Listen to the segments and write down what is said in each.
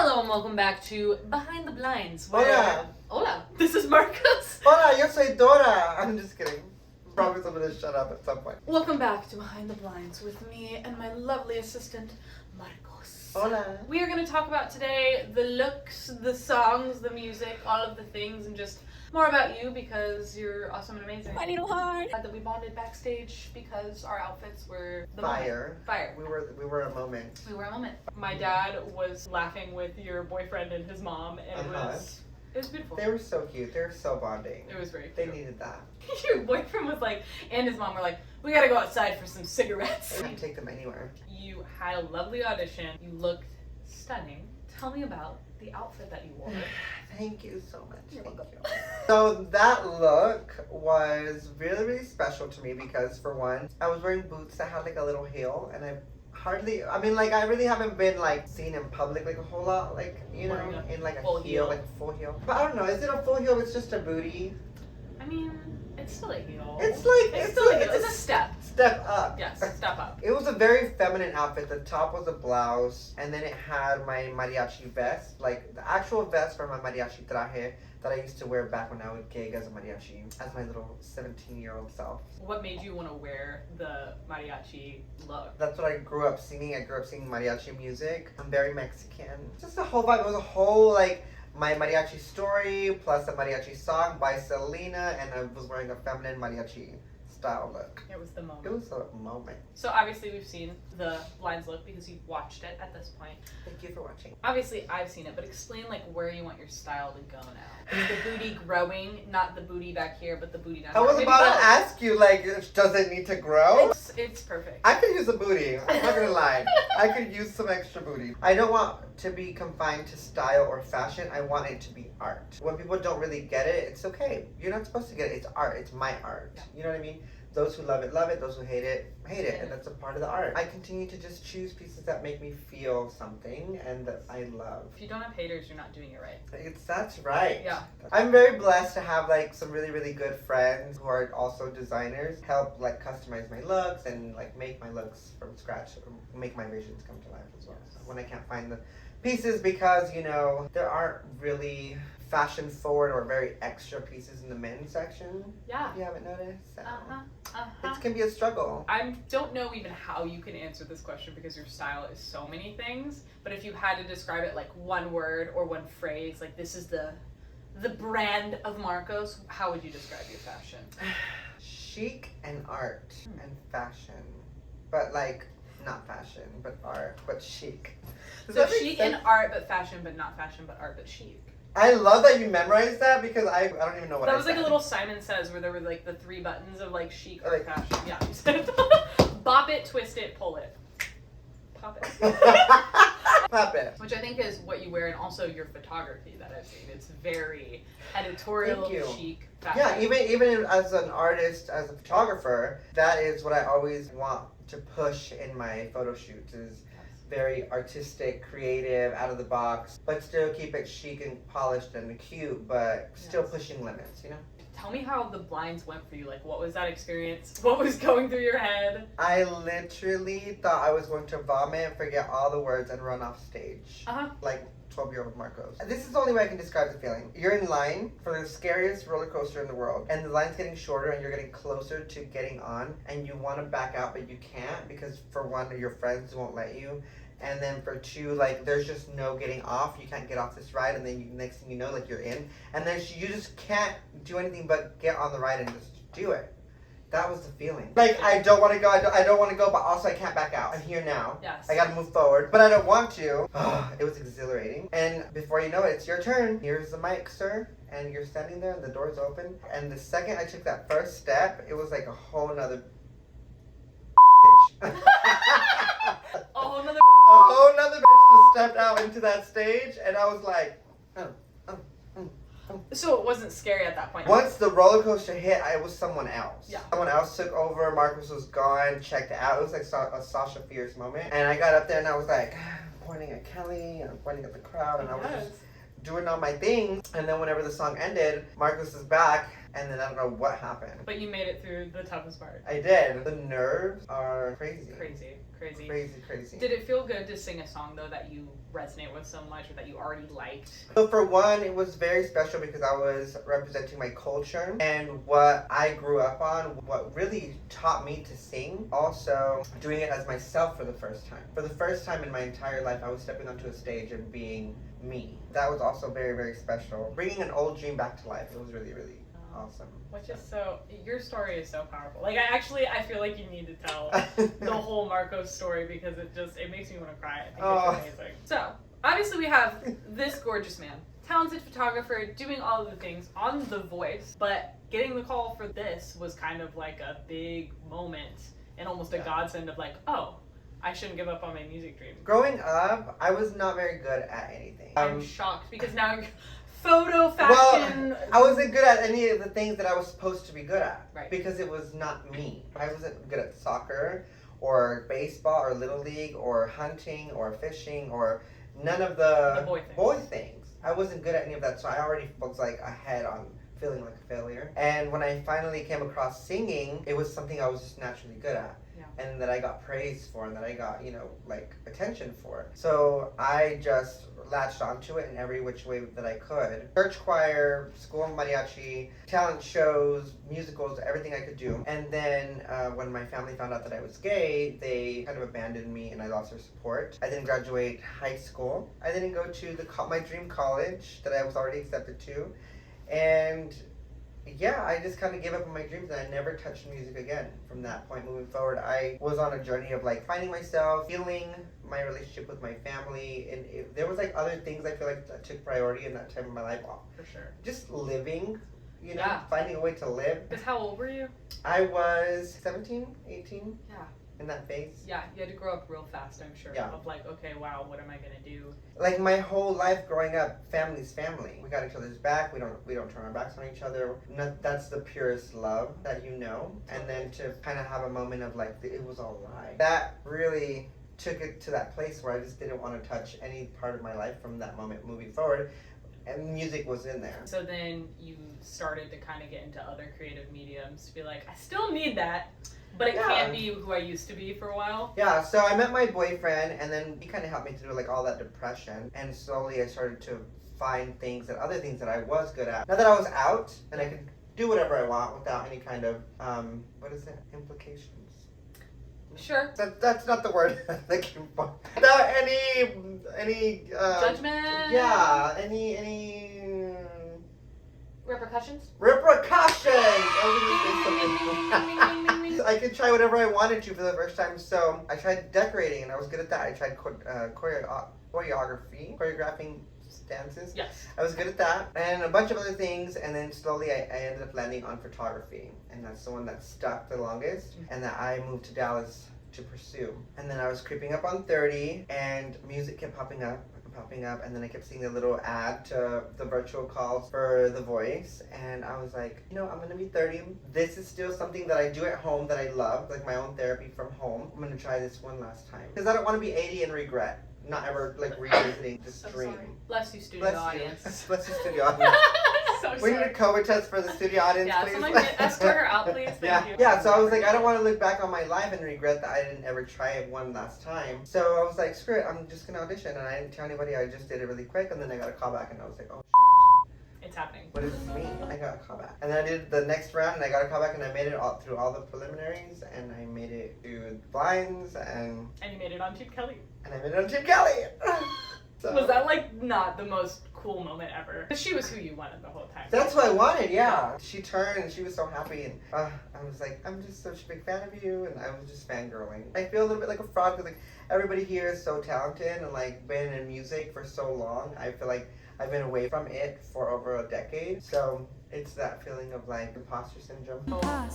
Hello and welcome back to Behind the Blinds. Hola. Hola. This is Marcos. Hola, yo soy Dora. I'm just kidding. Promise I'm gonna shut up at some point. Welcome back to Behind the Blinds with me and my lovely assistant, Marcos. Hola. We are going to talk about today the looks, the songs, the music, all of the things, and just more about you because you're awesome and amazing. My little heart. Glad that we bonded backstage because our outfits were the Fire. moment. Fire. We were a moment. We were a moment. My dad was laughing with your boyfriend and his mom, and it was beautiful. They were so cute. They were so bonding. It was very cute. They needed that. Your boyfriend was like, and his mom were like, we gotta go outside for some cigarettes. I can take them anywhere. You had a lovely audition. You looked stunning. Tell me about the outfit that you wore. Thank you so much. You're Thank welcome. you. So that look was really, really special to me because for one, I was wearing boots that had like a little heel and I really haven't been like seen in public like a whole lot, like, you know, in like a full heel. like a full heel. But I don't know, is it a full heel? It's just a booty. I mean, it's still a heel. It's a step. Step up. Yes, step up. It was a very feminine outfit. The top was a blouse, and then it had my mariachi vest, like the actual vest from my mariachi traje that I used to wear back when I would gig as a mariachi, as my little 17-year-old self. What made you want to wear the mariachi look? That's what I grew up singing. I grew up singing mariachi music. I'm very Mexican. Just a whole vibe. It was a whole like my mariachi story plus a mariachi song by Selena, and I was wearing a feminine mariachi style look. It was the moment. It was a moment. So obviously we've seen the Blinds look because you've watched it at this point. Thank you for watching. Obviously I've seen it, but explain like where you want your style to go now. Is the booty growing? Not the booty back here, but the booty down I here. was Maybe about both. to ask you, like, does it need to grow? It's perfect. I could use a booty. I'm not gonna lie. I could use some extra booty. I don't want to be confined to style or fashion. I want it to be art. When people don't really get it, it's okay. You're not supposed to get it. It's art. It's my art. Yeah. You know what I mean? Those who love it, those who hate it, hate it. And that's a part of the art. I continue to just choose pieces that make me feel something and that I love. If you don't have haters, you're not doing it right. That's right. Yeah. I'm very blessed to have like some really, really good friends who are also designers, help like customize my looks and like make my looks from scratch, make my visions come to life as well. So when I can't find the pieces because, you know, there aren't really fashion forward or very extra pieces in the men's section. Yeah. If you haven't noticed. So Uh-huh. it can be a struggle. I don't know even how you can answer this question because your style is so many things, but if you had to describe it like one word or one phrase, like this is the brand of Marcos, how would you describe your fashion? Chic and art and fashion. But like, not fashion, but art, but chic. Does So that make chic sense? and art, but fashion, but not fashion, but art, but chic. I love that you memorized that because I don't even know what That I was said. like a little Simon Says where there were like the 3 buttons of like chic, art, Like- fashion. Yeah, you said bop it, twist it, pull it. Pop it. Pop it. Which I think is what you wear and also your photography that I've seen. It's very editorial, Thank you. chic fashion. Yeah, even as an artist, as a photographer, that is what I always want to push in my photo shoots is very artistic, creative, out of the box, but still keep it chic and polished and cute, but still pushing limits, you know? Tell me how the Blinds went for you. Like, what was that experience? What was going through your head? I literally thought I was going to vomit, forget all the words, and run off stage. Uh-huh. Like 12-year-old Marcos. This is the only way I can describe the feeling. You're in line for the scariest roller coaster in the world, and the line's getting shorter and you're getting closer to getting on, and you want to back out, but you can't because for one, your friends won't let you. And then for two, like, there's just no getting off. You can't get off this ride, and then next thing you know, like, you're in. And then you just can't do anything but get on the ride and just do it. That was the feeling. Like, I don't want to go, I don't want to go, but also I can't back out. I'm here now. Yes. I gotta move forward, but I don't want to. It was exhilarating. And before you know it, it's your turn. Here's the mic, sir. And you're standing there, and the door's open. And the second I took that first step, it was like a whole nother Oh, another a whole nother bitch just stepped out into that stage, and I was like, So it wasn't scary at that point. Once the roller coaster hit, I was someone else. Yeah. Someone else took over. Marcos was gone, checked out. It was like a Sasha Fierce moment. And I got up there and I was like, pointing at Kelly and I'm pointing at the crowd, and I was just doing all my thing. And then whenever the song ended, Marcos is back, and then I don't know what happened. But you made it through the toughest part. I did. The nerves are crazy. Crazy. Crazy. Crazy. Did it feel good to sing a song though that you resonate with so much or that you already liked? So for one, it was very special because I was representing my culture and what I grew up on, what really taught me to sing. Also, doing it as myself for the first time. For the first time in my entire life, I was stepping onto a stage and being me. That was also very, very special. Bringing an old dream back to life. It was really, really awesome. Which is your story is so powerful. Like I feel like you need to tell the whole Marcos story because it makes me want to cry. I think it's amazing. So obviously we have this gorgeous man, talented photographer, doing all of the things on The Voice, but getting the call for this was kind of like a big moment and almost a godsend of like, oh, I shouldn't give up on my music dream. Growing up, I was not very good at anything. I'm shocked because now you're photo, fashion. Well, I wasn't good at any of the things that I was supposed to be good at. Right. Because it was not me. I wasn't good at soccer or baseball or little league or hunting or fishing or none of the boy things. I wasn't good at any of that, so I already was like ahead on feeling like a failure. And when I finally came across singing, it was something I was just naturally good at. And that I got praised for and that I got, like attention for. So I just latched onto it in every which way that I could. Church choir, school mariachi, talent shows, musicals, everything I could do. And then when my family found out that I was gay, they kind of abandoned me and I lost their support. I didn't graduate high school. I didn't go to my dream college that I was already accepted to. And yeah, I just kind of gave up on my dreams and I never touched music again from that point moving forward. I was on a journey of like finding myself, healing my relationship with my family, and there was like other things I feel like that took priority in that time of my life. For sure. Just living, finding a way to live. Because how old were you? I was 17, 18. Yeah. In that phase. Yeah, you had to grow up real fast, I'm sure. Yeah. Of like, okay, wow, what am I gonna do? Like my whole life growing up, family's family. We got each other's back. We don't turn our backs on each other. That's the purest love that you know. And then to kind of have a moment of like, it was all right. That really took it to that place where I just didn't want to touch any part of my life from that moment moving forward. And music was in there. So then you started to kind of get into other creative mediums to be like, I still need that. But it can't be who I used to be for a while. Yeah, so I met my boyfriend, and then he kind of helped me through like all that depression. And slowly I started to find other things that I was good at. Now that I was out, and I could do whatever I want without any kind of, implications? Sure. That's not the word I'm looking for. Without any judgment? Yeah, any... Repercussions? I could try whatever I wanted to for the first time, so I tried decorating and I was good at that. I tried choreographing dances. Yes. I was good at that and a bunch of other things, and then slowly I ended up landing on photography, and that's the one that stuck the longest and that I moved to Dallas to pursue. And then I was creeping up on 30 and music kept popping up, and then I kept seeing the little ad to the virtual calls for The Voice, and I was like, I'm gonna be 30. This is still something that I do at home that I love, like my own therapy from home. I'm gonna try this one last time because I don't want to be 80 and regret not ever like revisiting this dream. Sorry. Bless you, studio audience. Bless you, studio audience. We need a COVID test for the studio audience, please. Yeah, someone escort her out, please. Thank you. Yeah, so I was like, I don't want to look back on my life and regret that I didn't ever try it one last time. So I was like, screw it, I'm just going to audition. And I didn't tell anybody, I just did it really quick. And then I got a call back and I was like, oh, shit. It's happening. What does this mean? I got a call back. And then I did the next round and I got a call back and I made it through all the preliminaries and I made it through blinds and... And you made it on Team Kelly. And I made it on Team Kelly! So. Was that like not the most cool moment ever? Because she was who you wanted the whole time. That's what I wanted, yeah. She turned and she was so happy and I was like, I'm just such a big fan of you, and I was just fangirling. I feel a little bit like a fraud because like everybody here is so talented and like been in music for so long. I feel like I've been away from it for over a decade. So it's that feeling of like imposter syndrome. I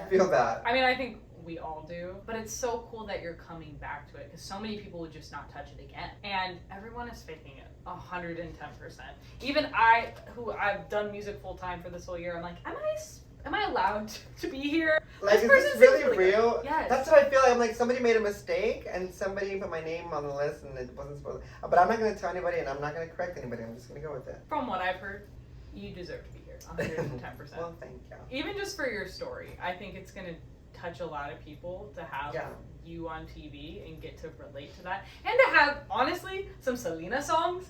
feel that. I mean, I think we all do, but it's so cool that you're coming back to it because so many people would just not touch it again, and everyone is faking it 110%. Even I've done music full time for this whole year, I'm like, am I allowed to be here? Like, is this really real? Yes. That's what I feel like. I'm like, somebody made a mistake and somebody put my name on the list and it wasn't supposed to. But I'm not going to tell anybody and I'm not going to correct anybody. I'm just going to go with it. From what I've heard, you deserve to be here 110%. Well, thank you. Even just for your story, I think it's going to touch a lot of people to have Yeah. you on TV and get to relate to that, and to have honestly some Selena songs.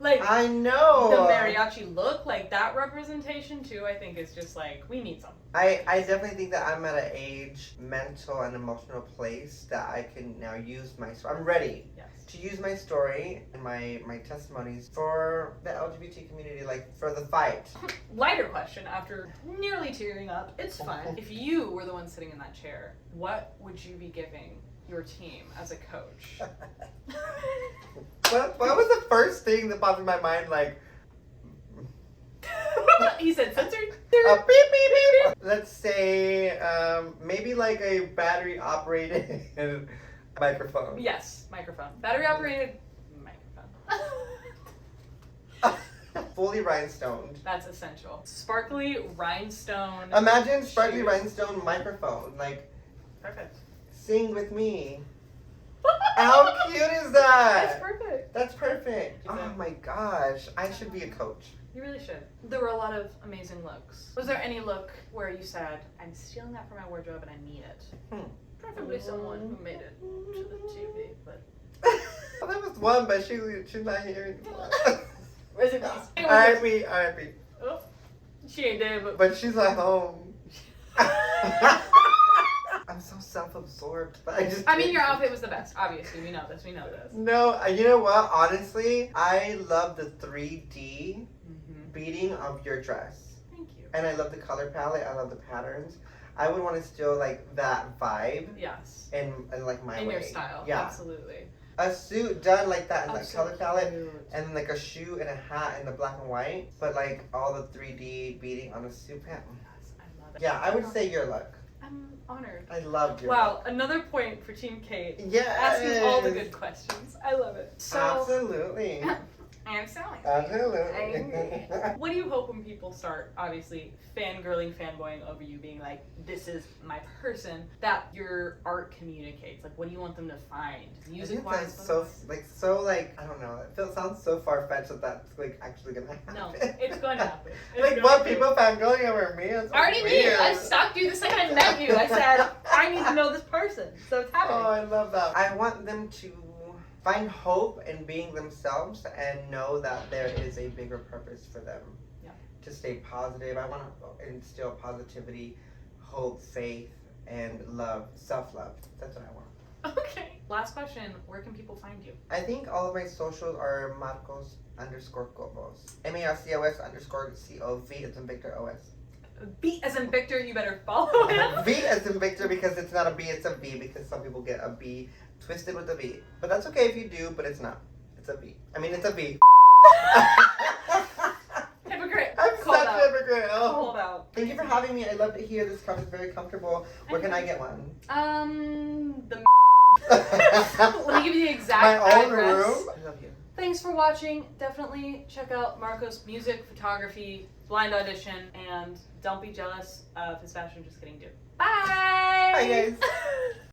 Like, I know. the mariachi look, like that representation too, I think is just like, we need some. I definitely think that I'm at an age, mental and emotional place that I can now use my story. I'm ready Yes. to use my story and my testimonies for the LGBT community, like for the fight. Lighter question after nearly tearing up. It's fun. If you were the one sitting in that chair, what would you be giving your team as a coach? What was the first thing that popped in my mind? Like, He said censored. a beep, beep, beep. Let's say maybe like a battery operated microphone. Yes, microphone. Battery operated microphone. Fully rhinestoned. That's essential. Sparkly rhinestone. Imagine sparkly shoes. rhinestone microphone. Like, Perfect. sing with me. How cute is that? That's perfect. That's perfect. You Oh think? my gosh. I should be a coach. You really should. There were a lot of amazing looks. Was there any look where you said, I'm stealing that from my wardrobe and I need it? Preferably someone who made it to the TV, but... Well, that was one, but she's not here anymore. Rest in peace. R.I.P. R.I.P. Oh, she ain't dead, but... But she's at home. I'm so self-absorbed. But I mean, your outfit was the best. Obviously, we know this. We know this. No, you know what? Honestly, I love the 3D beating of your dress. Thank you. And I love the color palette. I love the patterns. I would want to steal like that vibe Yes. in like my In way. your style. Yeah. Absolutely. A suit done like that in Oh, that so color palette. cute. And then like a shoe and a hat in the black and white. But like all the 3D beating on a suit pant. Yes, I love it. Yeah, I would say your look. I'm honored. I loved your Wow, look. another point for Team Kate. Yes. Asking all the good questions. I love it. So, Absolutely. I'm selling. Absolutely. What do you hope when people start, obviously, fangirling, fanboying over you, being like, this is my person, that your art communicates? Like, what do you want them to find? I think Music-wise? that's so I don't know. It sounds so far-fetched that that's like actually gonna happen. No, it's going to happen. It's Like going what, to. people fangirling over me? It's I already knew you. I stalked you the second I met you. I said, I need to know this person. So it's happening. Oh, I love that. I want them to find hope in being themselves and know that there is a bigger purpose for them. Yeah. To stay positive. I want to instill positivity, hope, faith, and love, self-love. That's what I want. Okay. Last question. Where can people find you? I think all of my socials are Marcos _Covos. MARCOS_COV as in Victor OS. B as in Victor, you better follow him. V as in Victor because it's not a B, it's a V because some people get a B twisted with a V. But that's okay if you do, but it's not. It's a V. I mean, it's a V. Hypocrite. I'm Called such out. a hypocrite. Oh. Called out. Thank you for having me. I love to hear this couch is very comfortable. Where can I get one? The Let me give you the exact My own address. room. I love you. Thanks for watching. Definitely check out Marcos' music, photography, blind audition, and don't be jealous of his fashion. Just kidding, dude. Bye! Bye, guys.